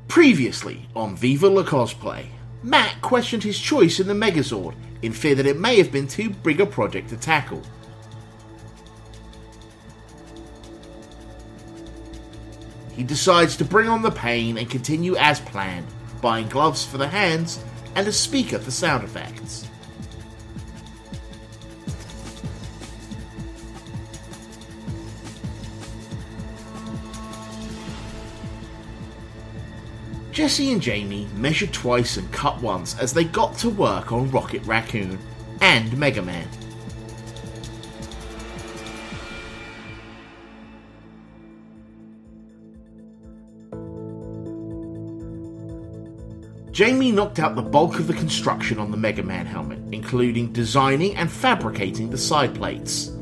Previously on Viva la Cosplay, Matt questioned his choice in the Megazord in fear that it may have been too big a project to tackle. He decides to bring on the pain and continue as planned, buying gloves for the hands and a speaker for sound effects. Jesse and Jamie measured twice and cut once as they got to work on Rocket Raccoon and Mega Man. Jamie knocked out the bulk of the construction on the Mega Man helmet, including designing and fabricating the side plates.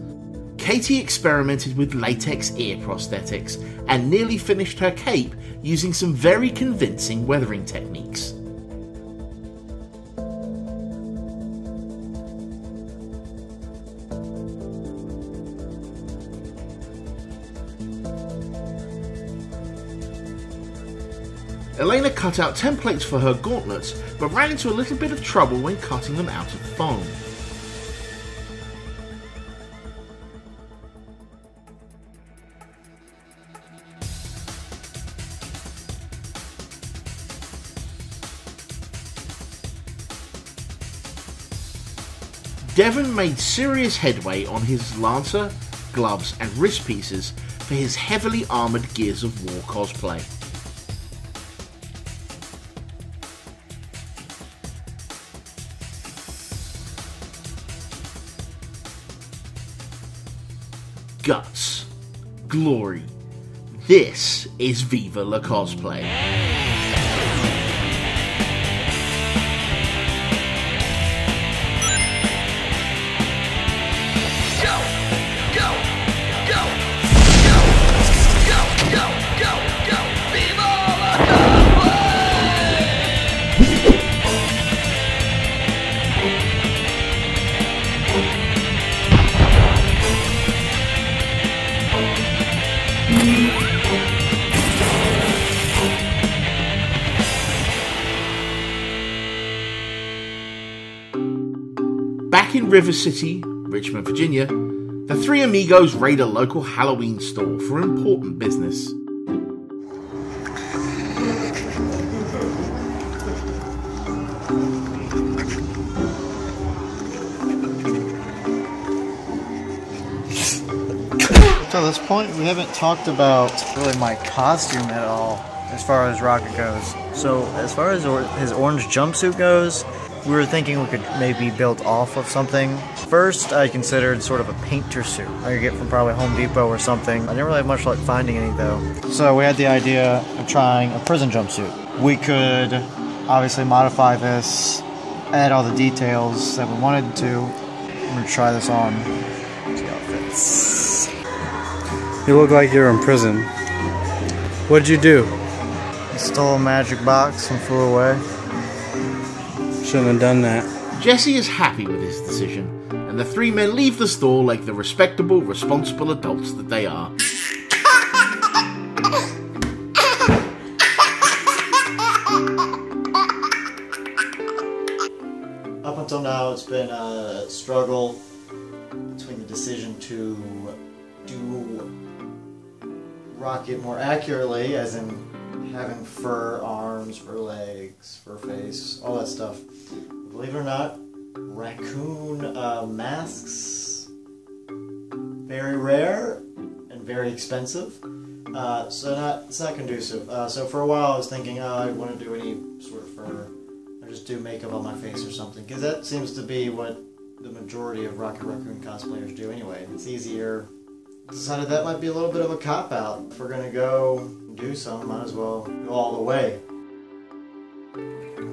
Katie experimented with latex ear prosthetics and nearly finished her cape using some very convincing weathering techniques. Elana cut out templates for her gauntlets, but ran into a little bit of trouble when cutting them out of foam. Devon made serious headway on his lancer, gloves and wrist pieces for his heavily armoured Gears of War cosplay. Guts. Glory. This is Viva la Cosplay. Back in River City, Richmond, Virginia, the three amigos raid a local Halloween store for important business. So at this point, we haven't talked about really my costume at all as far as Rocket goes. So as far as his orange jumpsuit goes, we were thinking we could maybe build off of something. First, I considered sort of a painter suit I could get from probably Home Depot or something. I didn't really have much luck finding any though. So we had the idea of trying a prison jumpsuit. We could obviously modify this, add all the details that we wanted to. I'm gonna try this on, see how it fits. You look like you're in prison. What'd you do? I stole a magic box and flew away. Shouldn't have done that. Jesse is happy with his decision, and the three men leave the store like the respectable, responsible adults that they are. Up until now, it's been a struggle between the decision to do Rocket more accurately, as in having fur arms, fur legs, fur face, all that stuff. Believe it or not, raccoon masks, very rare and very expensive, so it's not conducive. So for a while I was thinking, I want to do any sort of fur, or just do makeup on my face or something, because that seems to be what the majority of Rocket Raccoon cosplayers do anyway. It's easier. Decided that might be a little bit of a cop-out. If we're gonna go do something, might as well go all the way.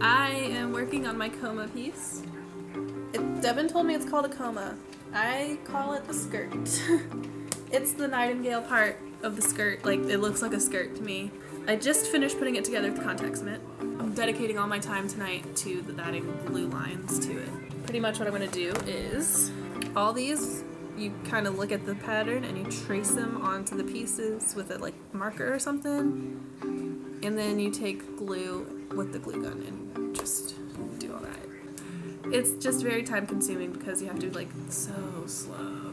I am working on my coma piece. Devon told me it's called a coma. I call it the skirt. It's the nightingale part of the skirt. Like, it looks like a skirt to me. I just finished putting it together with context mitt. I'm dedicating all my time tonight to adding glue lines to it. Pretty much what I'm gonna do is all these you kind of look at the pattern and you trace them onto the pieces with a like marker or something, and then you take glue with the glue gun and just do all that. It's just very time consuming because you have to be like so slow.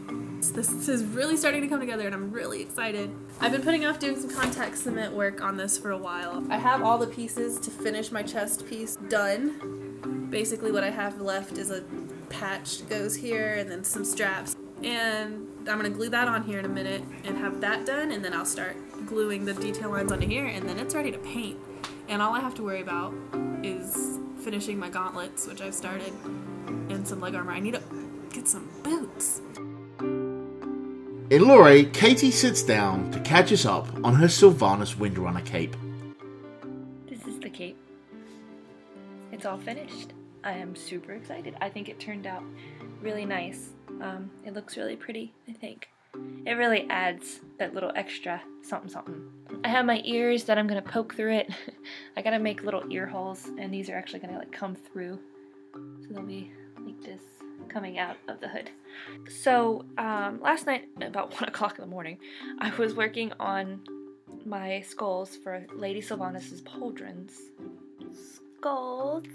This is really starting to come together and I'm really excited. I've been putting off doing some contact cement work on this for a while. I have all the pieces to finish my chest piece done. Basically what I have left is a patch that goes here and then some straps. And I'm gonna glue that on here in a minute and have that done, and then I'll start gluing the detail lines onto here, and then it's ready to paint. And all I have to worry about is finishing my gauntlets, which I've started, and some leg armor. I need to get some boots. In Lore, Katie sits down to catch us up on her Sylvanas Windrunner cape. This is the cape. It's all finished. I am super excited. I think it turned out really nice. It looks really pretty, I think. It really adds that little extra something something. I have my ears that I'm gonna poke through it. I gotta make little ear holes, and these are actually gonna like come through. So they'll be like this coming out of the hood. So last night, about 1 o'clock in the morning, I was working on my skulls for Lady Sylvanas' pauldrons. Skulls.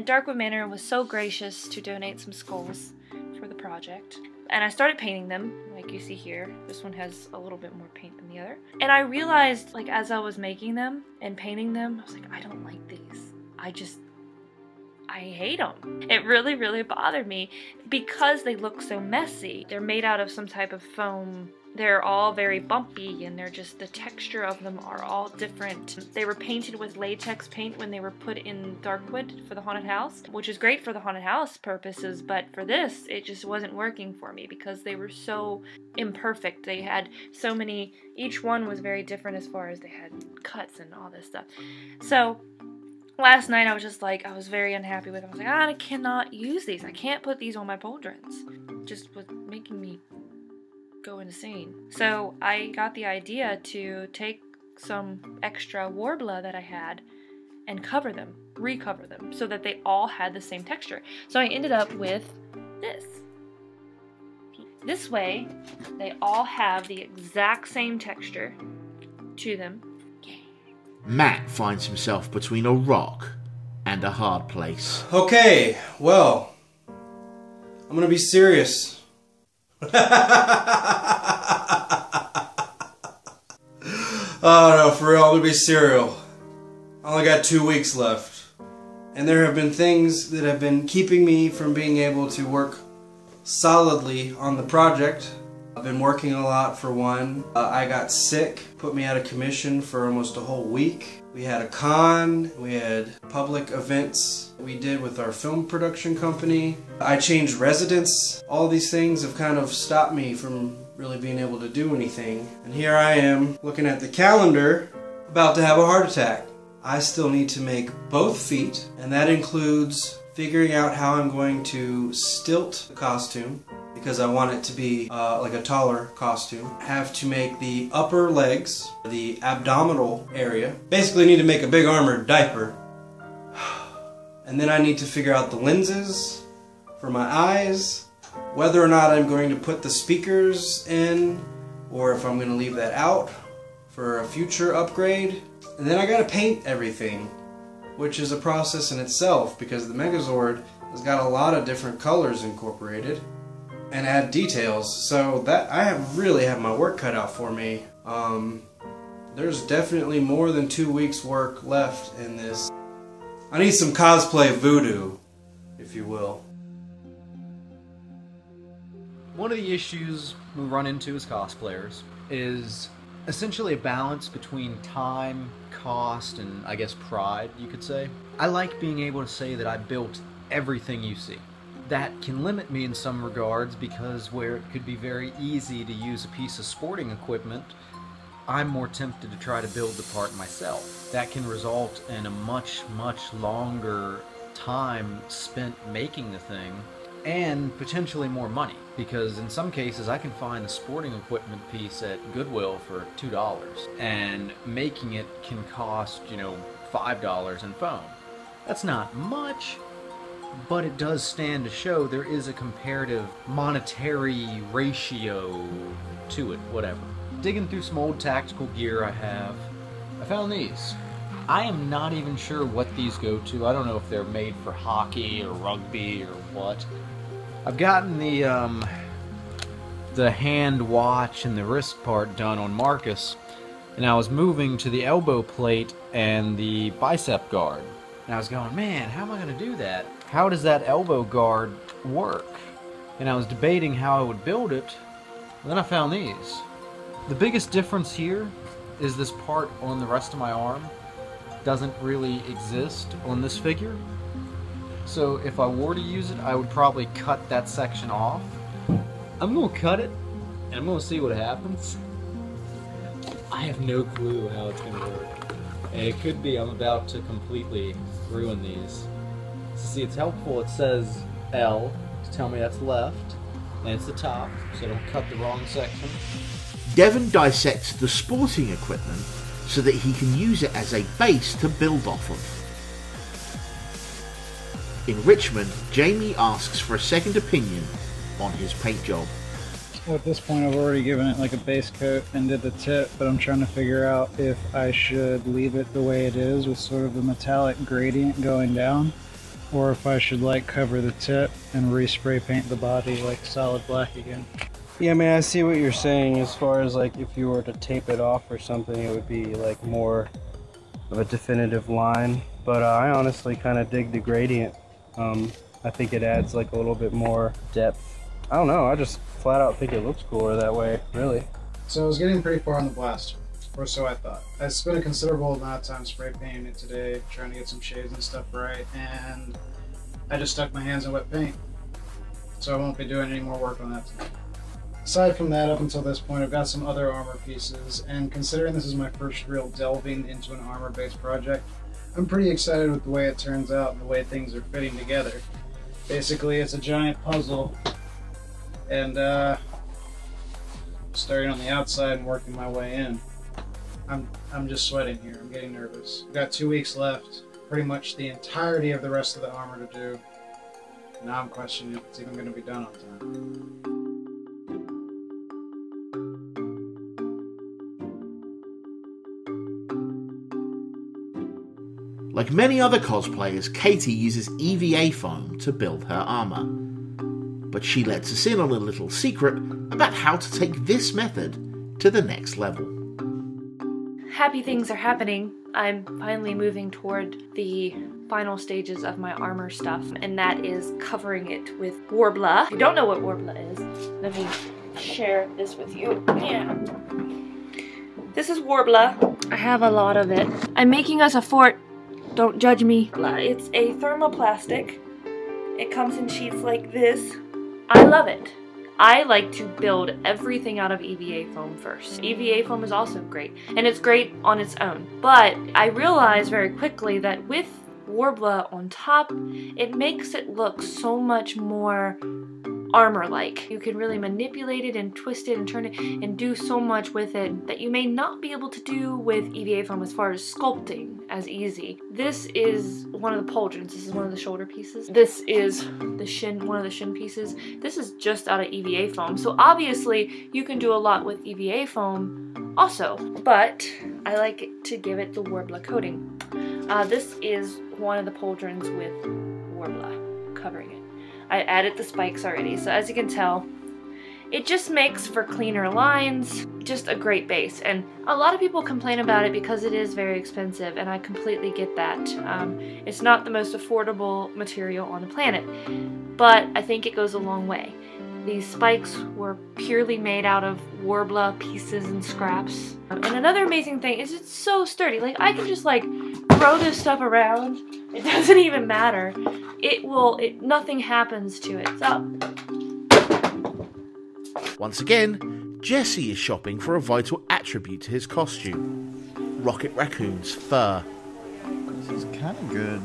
Darkwood Manor was so gracious to donate some skulls for the project. And I started painting them, like you see here. This one has a little bit more paint than the other. And I realized, like, as I was making them and painting them, I was like, I don't like these. I hate them. It really, really bothered me because they look so messy. They're made out of some type of foam. They're all very bumpy, and they're just, the texture of them are all different. They were painted with latex paint when they were put in Darkwood for the haunted house, which is great for the haunted house purposes, but for this, it just wasn't working for me because they were so imperfect. They had so many, each one was very different as far as they had cuts and all this stuff. So last night I was just like, I was very unhappy with them. I was like, I cannot use these. I can't put these on my pauldrons. It just was making me go insane. So I got the idea to take some extra worbla that I had and cover them, recover them, so that they all had the same texture. So I ended up with this. This way, they all have the exact same texture to them. Matt finds himself between a rock and a hard place. Okay, well, I'm gonna be serious. Oh no, for real, I'm gonna be serial. I only got 2 weeks left. And there have been things that have been keeping me from being able to work solidly on the project. I've been working a lot for one. I got sick, put me out of commission for almost a whole week. We had a con, we had public events we did with our film production company. I changed residence. All these things have kind of stopped me from really being able to do anything. And here I am, looking at the calendar, about to have a heart attack. I still need to make both feet, and that includes figuring out how I'm going to stilt the costume, because I want it to be like a taller costume. I have to make the upper legs, the abdominal area. Basically need to make a big armored diaper. And then I need to figure out the lenses for my eyes, whether or not I'm going to put the speakers in, or if I'm going to leave that out for a future upgrade. And then I gotta paint everything, which is a process in itself, because the Megazord has got a lot of different colors incorporated and add details, so that I really have my work cut out for me. There's definitely more than 2 weeks work left in this. I need some cosplay voodoo, if you will. One of the issues we run into as cosplayers is essentially a balance between time, cost, and I guess pride, you could say. I like being able to say that I built everything you see. That can limit me in some regards, because where it could be very easy to use a piece of sporting equipment, I'm more tempted to try to build the part myself. That can result in a much, much longer time spent making the thing, and potentially more money, because in some cases I can find a sporting equipment piece at Goodwill for $2, and making it can cost, you know, $5 in foam. That's not much, but it does stand to show there is a comparative monetary ratio to it, whatever. Digging through some old tactical gear I found these. I am not even sure what these go to. I don't know if they're made for hockey or rugby or what. I've gotten the hand watch and the wrist part done on Marcus, and I was moving to the elbow plate and the bicep guard. And I was going, man, how am I going to do that? How does that elbow guard work? And I was debating how I would build it, and then I found these. The biggest difference here is this part on the rest of my arm doesn't really exist on this figure. So if I were to use it, I would probably cut that section off. I'm going to cut it, and I'm going to see what happens. I have no clue how it's going to work. And it could be I'm about to completely ruin these. So see, it's helpful. It says L to tell me that's left, and it's the top, so I don't cut the wrong section. Devon dissects the sporting equipment so that he can use it as a base to build off of. In Richmond, Jamie asks for a second opinion on his paint job. Well, at this point I've already given it like a base coat and did the tip, but I'm trying to figure out if I should leave it the way it is with sort of a metallic gradient going down, or if I should like cover the tip and respray paint the body like solid black again. Yeah, I mean, I see what you're saying as far as like if you were to tape it off or something, it would be like more of a definitive line. But I honestly kind of dig the gradient. I think it adds like a little bit more depth. I don't know, I just flat out think it looks cooler that way, really. So I was getting pretty far on the blaster, or so I thought. I spent a considerable amount of time spray painting it today, trying to get some shades and stuff right, and I just stuck my hands in wet paint. So I won't be doing any more work on that tonight. Aside from that, up until this point, I've got some other armor pieces, and considering this is my first real delving into an armor-based project, I'm pretty excited with the way it turns out and the way things are fitting together. Basically, it's a giant puzzle, and starting on the outside and working my way in. I'm just sweating here. I'm getting nervous. I've got 2 weeks left, pretty much the entirety of the rest of the armor to do. Now I'm questioning if it's even going to be done on time. Like many other cosplayers, Katie uses EVA foam to build her armour. But she lets us in on a little secret about how to take this method to the next level. Happy things are happening. I'm finally moving toward the final stages of my armor stuff, and that is covering it with worbla. If you don't know what worbla is, let me share this with you. Yeah. This is worbla. I have a lot of it. I'm making us a fort. Don't judge me. It's a thermoplastic. It comes in sheets like this. I love it. I like to build everything out of EVA foam first. EVA foam is also great, and it's great on its own. But I realized very quickly that with worbla on top, it makes it look so much more armor-like. You can really manipulate it and twist it and turn it and do so much with it that you may not be able to do with EVA foam as far as sculpting as easy. This is one of the pauldrons. This is one of the shoulder pieces. This is the shin, one of the shin pieces. This is just out of EVA foam. So obviously you can do a lot with EVA foam also, but I like it to give it the worbla coating. This is one of the pauldrons with worbla covering it. I added the spikes already, so as you can tell, it just makes for cleaner lines, just a great base. And a lot of people complain about it because it is very expensive, and I completely get that. It's not the most affordable material on the planet, but I think it goes a long way. These spikes were purely made out of worbla pieces and scraps. And another amazing thing is it's so sturdy. Like, I can just like throw this stuff around. It doesn't even matter. Nothing happens to it. So once again, Jesse is shopping for a vital attribute to his costume. Rocket Raccoon's fur. This is kind of good.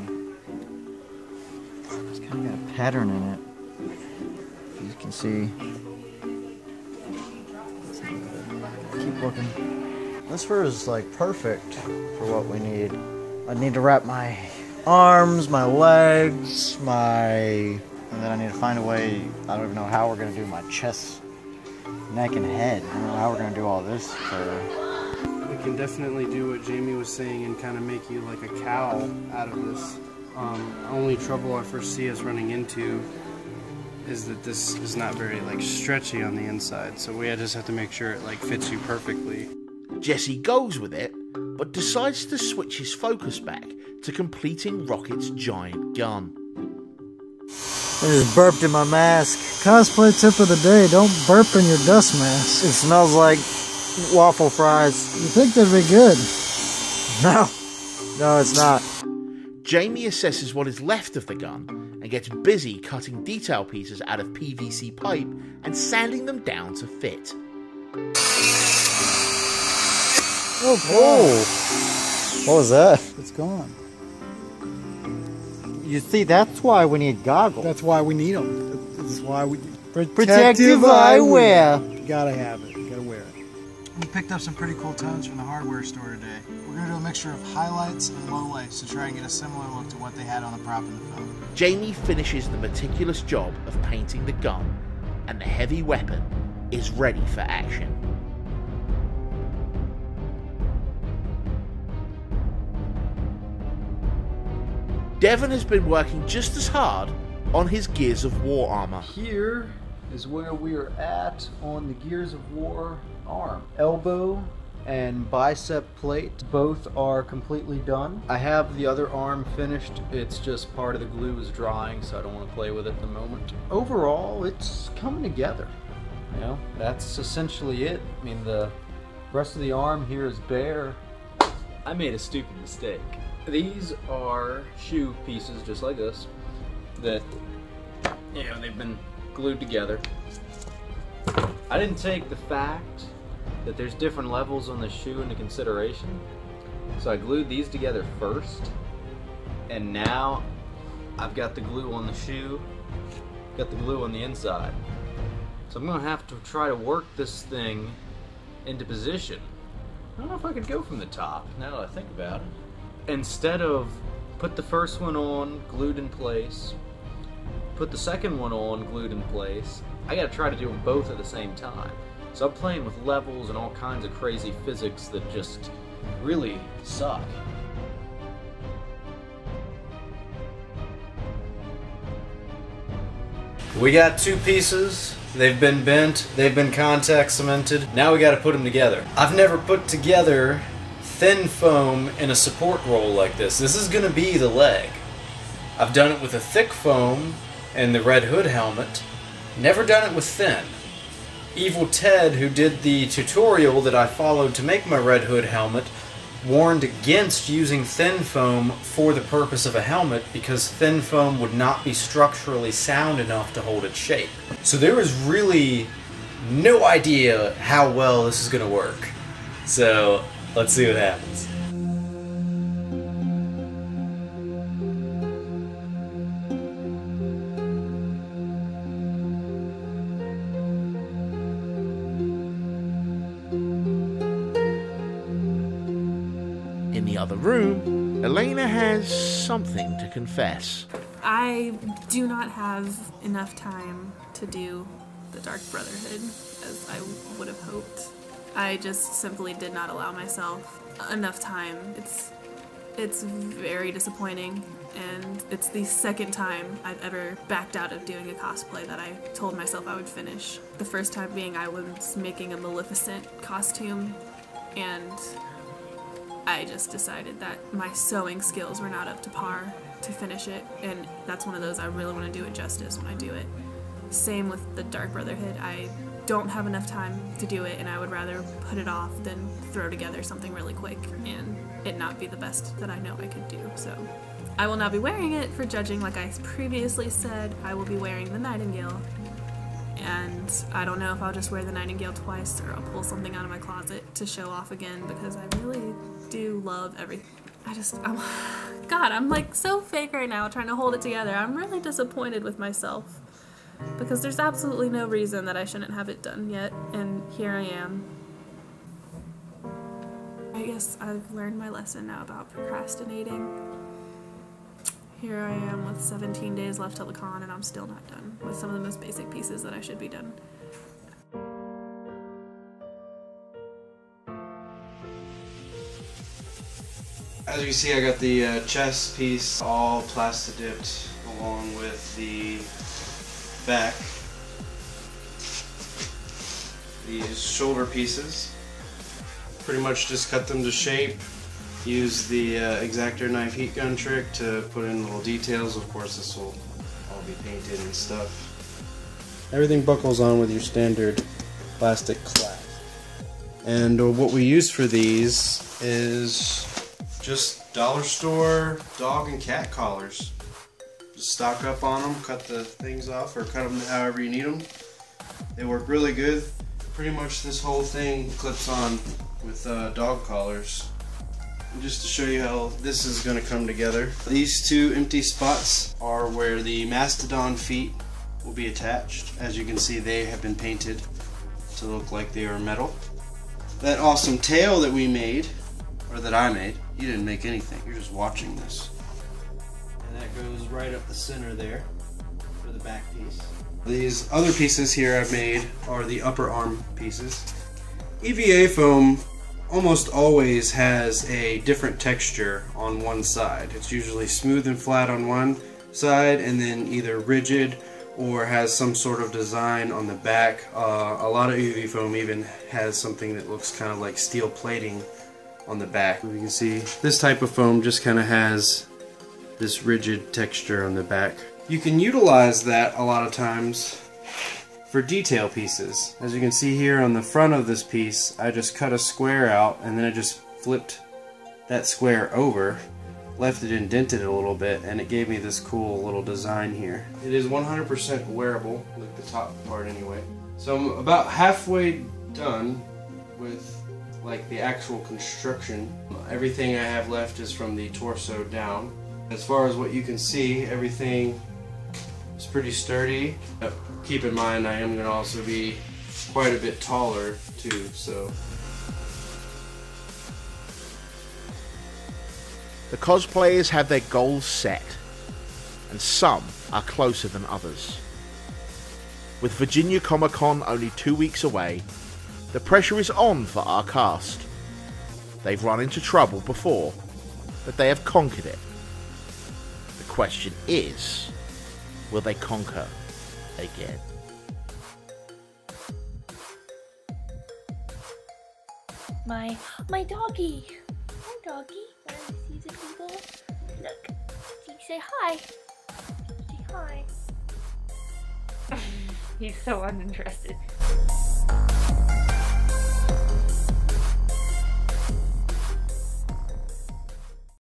It's kind of got a pattern in it. As you can see. Keep looking. This fur is like perfect for what we need. I need to wrap my arms, my legs, and then I need to find a way. I don't even know how we're gonna do my chest, neck, and head. I don't know how we're gonna do all this. We can definitely do what Jamie was saying and kind of make you like a cowl out of this. Only trouble I foresee us running into is that this is not very like stretchy on the inside, so we just have to make sure it like fits you perfectly. Jesse goes with it, but decides to switch his focus back to completing Rocket's giant gun. I just burped in my mask. Cosplay tip of the day, don't burp in your dust mask. It smells like waffle fries. You think that'd be good? No, it's not. Jamie assesses what is left of the gun and gets busy cutting detail pieces out of PVC pipe and sanding them down to fit. Oh, what was that? It's gone. You see, that's why we need goggles. That's why we need them. That's why we... Protective eyewear. You gotta have it. You gotta wear it. We picked up some pretty cool tones from the hardware store today. We're gonna do a mixture of highlights and lowlights to try and get a similar look to what they had on the prop in the film. Jamie finishes the meticulous job of painting the gun, and the heavy weapon is ready for action. Devon has been working just as hard on his Gears of War armor. Here is where we are at on the Gears of War arm. Elbow and bicep plate both are completely done. I have the other arm finished. It's just part of the glue is drying, so I don't want to play with it at the moment. Overall, it's coming together. You know, that's essentially it. I mean, the rest of the arm here is bare. I made a stupid mistake. These are shoe pieces just like this that, you know, they've been glued together. I didn't take the fact that there's different levels on the shoe into consideration, so I glued these together first, and now I've got the glue on the shoe, got the glue on the inside. So I'm gonna have to try to work this thing into position. I don't know if I could go from the top now that I think about it. Instead of put the first one on, glued in place, put the second one on, glued in place, I gotta try to do them both at the same time. So I'm playing with levels and all kinds of crazy physics that just really suck. We got two pieces. They've been bent, they've been contact cemented. Now we gotta put them together. I've never put together thin foam in a support roll like this. This is gonna be the leg. I've done it with a thick foam and the Red Hood helmet. Never done it with thin. Evil Ted, who did the tutorial that I followed to make my Red Hood helmet, warned against using thin foam for the purpose of a helmet because thin foam would not be structurally sound enough to hold its shape. So there is really no idea how well this is gonna work. So let's see what happens. In the other room, Elana has something to confess. I do not have enough time to do the Dark Brotherhood as I would have hoped. I just simply did not allow myself enough time. It's very disappointing, and it's the second time I've ever backed out of doing a cosplay that I told myself I would finish. The first time being I was making a Maleficent costume, and I just decided that my sewing skills were not up to par to finish it, and that's one of those I really want to do it justice when I do it. Same with the Dark Brotherhood. I don't have enough time to do it, and I would rather put it off than throw together something really quick and it not be the best that I know I could do. So I will not be wearing it for judging. Like I previously said, I will be wearing the Nightingale, and I don't know if I'll just wear the Nightingale twice or I'll pull something out of my closet to show off again, because I really do love everything. I'm like so fake right now trying to hold it together. I'm really disappointed with myself, because there's absolutely no reason that I shouldn't have it done yet, and here I am. I guess I've learned my lesson now about procrastinating. Here I am with 17 days left till the con and I'm still not done with some of the most basic pieces that I should be done. As you see, I got the chest piece all plasti dipped along with the back. These shoulder pieces, pretty much just cut them to shape. Use the X-Acto knife heat gun trick to put in little details. Of course, this will all be painted and stuff. Everything buckles on with your standard plastic clasp. And what we use for these is just dollar store dog and cat collars. Just stock up on them, cut the things off, or cut them however you need them. They work really good. Pretty much this whole thing clips on with dog collars. And just to show you how this is going to come together, these two empty spots are where the mastodon feet will be attached. As you can see, they have been painted to look like they are metal. That awesome tail that we made, or that I made, you didn't make anything, you're just watching this. And that goes right up the center there for the back piece. These other pieces here I've made are the upper arm pieces. EVA foam almost always has a different texture on one side. It's usually smooth and flat on one side and then either rigid or has some sort of design on the back. A lot of EVA foam even has something that looks kind of like steel plating on the back. You can see this type of foam just kind of has this rigid texture on the back. You can utilize that a lot of times for detail pieces. As you can see here on the front of this piece, I just cut a square out and then I just flipped that square over, left it indented a little bit, and it gave me this cool little design here. It is 100% wearable, like the top part anyway. So I'm about halfway done with like the actual construction. Everything I have left is from the torso down. As far as what you can see, everything is pretty sturdy. Keep in mind I am going to also be quite a bit taller too, so. The cosplayers have their goals set, and some are closer than others. With Virginia Comicon only 2 weeks away, the pressure is on for our cast. They've run into trouble before, but they have conquered it. The question is, will they conquer again? My doggy! Hi doggy, wanna see the people? Look, say hi. Say hi. He's so uninterested.